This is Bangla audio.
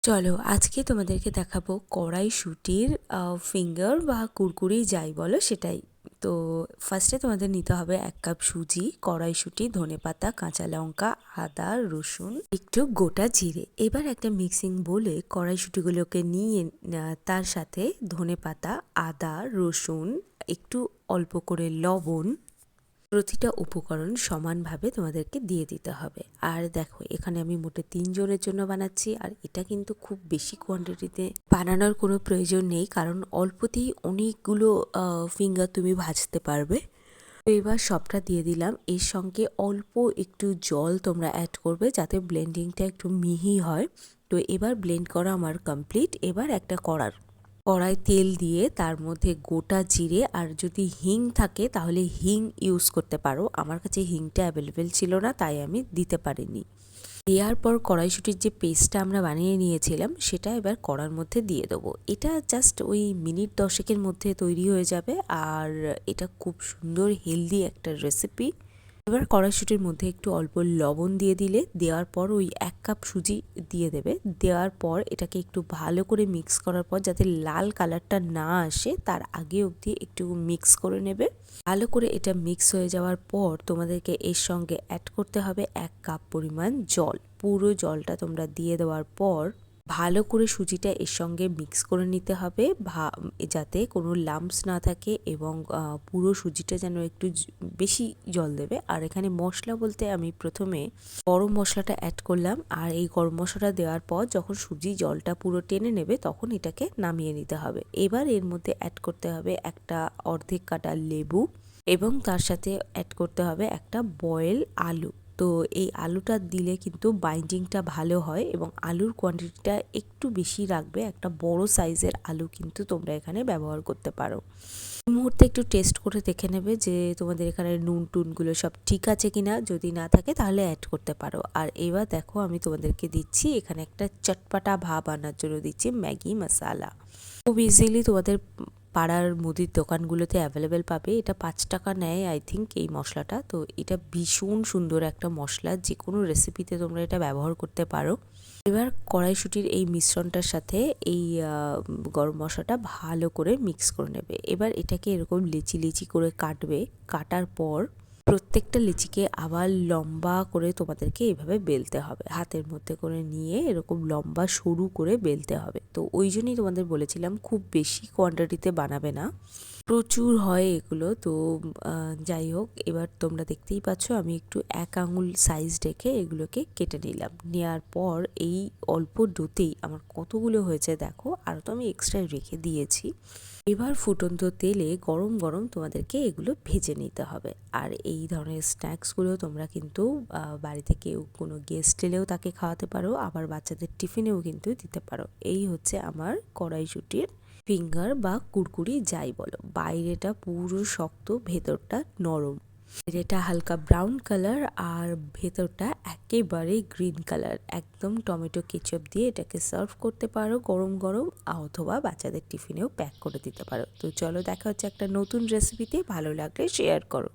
চলো আজকে তোমাদেরকে দেখাবো কড়াইশুঁটির ফিঙ্গার বা কুরকুরি যাই বলো সেটাই। তো ফার্স্টে তোমাদের নিতে হবে 1 কাপ সুজি, কড়াইশুঁটি, ধনেপাতা, কাঁচা লঙ্কা, আদা, রসুন, একটু গোটা জিরে। এবার একটা মিক্সিং বলে কড়াইশুঁটিগুলোকে নিয়ে তার সাথে ধনেপাতা, আদা, রসুন, একটু অল্প করে লবণ, প্রতিটা উপকরণ সমানভাবে তোমাদেরকে দিয়ে দিতে হবে। আর দেখো এখানে আমি মোটে 3 জনের জন্য বানাচ্ছি, আর এটা কিন্তু খুব বেশি কোয়ান্টিটিতে বানানোর কোনো প্রয়োজন নেই, কারণ অল্পতেই অনেকগুলো ফিঙ্গার তুমি ভাজতে পারবে। তো এবার সবটা দিয়ে দিলাম, এর সঙ্গে অল্প একটু জল তোমরা অ্যাড করবে যাতে ব্লেন্ডিংটা একটু মিহি হয়। তো এবার ব্লেন্ড করা আমার কমপ্লিট। এবার একটা কড়াই তেল দিয়ে তার মধ্যে গোটা জিরে, আর যদি হিং থাকে তাহলে হিং ইউজ করতে পারো। আমার কাছে হিংটা অ্যাভেলেবেল ছিল না, তাই আমি দিতে পারিনি। দেওয়ার পর কড়াইশুঁটির যে পেস্টটা আমরা বানিয়ে নিয়েছিলাম সেটা এবার কড়ার মধ্যে দিয়ে দেবো। এটা জাস্ট ওই মিনিট 10-এর মধ্যে তৈরি হয়ে যাবে, আর এটা খুব সুন্দর হেলদি একটা রেসিপি। এবার কড়াইশুঁটির মধ্যে একটু অল্প লবণ দিয়ে দিলে, দেওয়ার পর ওই 1 কাপ সুজি দিয়ে দেবে। দেওয়ার পর এটাকে একটু ভালো করে মিক্স করার পর যাতে লাল কালারটা না আসে তার আগে অবধি একটু মিক্স করে নেবে। ভালো করে এটা মিক্স হয়ে যাওয়ার পর তোমাদেরকে এর সঙ্গে অ্যাড করতে হবে 1 কাপ পরিমাণ জল। পুরো জলটা তোমরা দিয়ে দেওয়ার পর ভালো করে সুজিটা এর সঙ্গে মিক্স করে নিতে হবে, যাতে কোনো লাম্পস না থাকে, এবং পুরো সুজিটা যেন একটু বেশি জল দেবে। আর এখানে মশলা বলতে আমি প্রথমে গরম মশলাটা অ্যাড করলাম, আর এই গরম মশলাটা দেওয়ার পর যখন সুজি জলটা পুরো টেনে নেবে তখন এটাকে নামিয়ে নিতে হবে। এবার এর মধ্যে অ্যাড করতে হবে একটা অর্ধেক কাটা লেবু, এবং তার সাথে অ্যাড করতে হবে একটা বয়েল আলু। তো এই আলুটা দিলে কিন্তু বাইন্ডিংটা ভালো হয়, এবং আলুর কোয়ান্টিটিটা একটু বেশি রাখবে। একটা বড় সাইজের আলু কিন্তু তোমরা এখানে ব্যবহার করতে পারো। এই মুহূর্তে একটু টেস্ট করে দেখে নেবে যে তোমাদের এখানে নুন টুনগুলো সব ঠিক আছে কিনা, যদি না থাকে তাহলে অ্যাড করতে পারো। আর এবার দেখো আমি তোমাদেরকে দিচ্ছি এখানে একটা চটপাটা ভাব আনার জন্য দিচ্ছি ম্যাগি মশালা। খুব ইজিলি তোমাদের পাড়ার মুদির দোকানগুলোতে অ্যাভেলেবেল পাবে। এটা 5 টাকা নেয় আই থিঙ্ক এই মশলাটা। তো এটা ভীষণ সুন্দর একটা মশলা, যে কোনো রেসিপিতে তোমরা এটা ব্যবহার করতে পারো। এবার কড়াইশুঁটির এই মিশ্রণটার সাথে এই গরম মশলাটা ভালো করে মিক্স করে নেবে। এবার এটাকে এরকম লিচি লিচি করে কাটবে। কাটার পর প্রত্যেকটা লিচিকে আবার লম্বা করে তোমাদেরকে এভাবে বেলতে হবে, হাতের মধ্যে করে নিয়ে এরকম লম্বা সরু করে বেলতে হবে। তো ওই জন্যই তোমাদের বলেছিলাম খুব বেশি কোয়ান্টিটিতে বানাবে না, প্রচুর হয় এগুলো। তো যাই হোক, এবার তোমরা দেখতেই পাচ্ছ আমি একটু 1 আঙুল সাইজ রেখে এগুলোকে কেটে নিলাম। নেওয়ার পর এই অল্প ডোতেই আমার কতগুলো হয়েছে দেখো, আর তো আমি এক্সট্রা রেখে দিয়েছি। এবার ফুটন্ত তেলে গরম গরম তোমাদেরকে এগুলো ভেজে নিতে হবে। আর এই ধরনের স্ন্যাক্সগুলো তোমরা কিন্তু বাড়িতে কেউ কোনো গেস্ট এলেও তাকে খাওয়াতে পারো, আবার বাচ্চাদের টিফিনেও কিন্তু দিতে পারো। এই হচ্ছে আমার কড়াইশুঁটির ফিঙ্গার বা কুরকুরি যাই বলো। বাইরেটা পুরো শক্ত, ভেতরটা নরম। বাইরেটা হালকা ব্রাউন কালার, আর ভেতরটা একেবারে গ্রিন কালার। একদম টমেটো কেচাপ দিয়ে এটাকে সার্ভ করতে পারো গরম গরম, অথবা বাচ্চাদের টিফিনেও প্যাক করে দিতে পারো। তো চলো দেখা হচ্ছে একটা নতুন রেসিপিতে, ভালো লাগলে শেয়ার করো।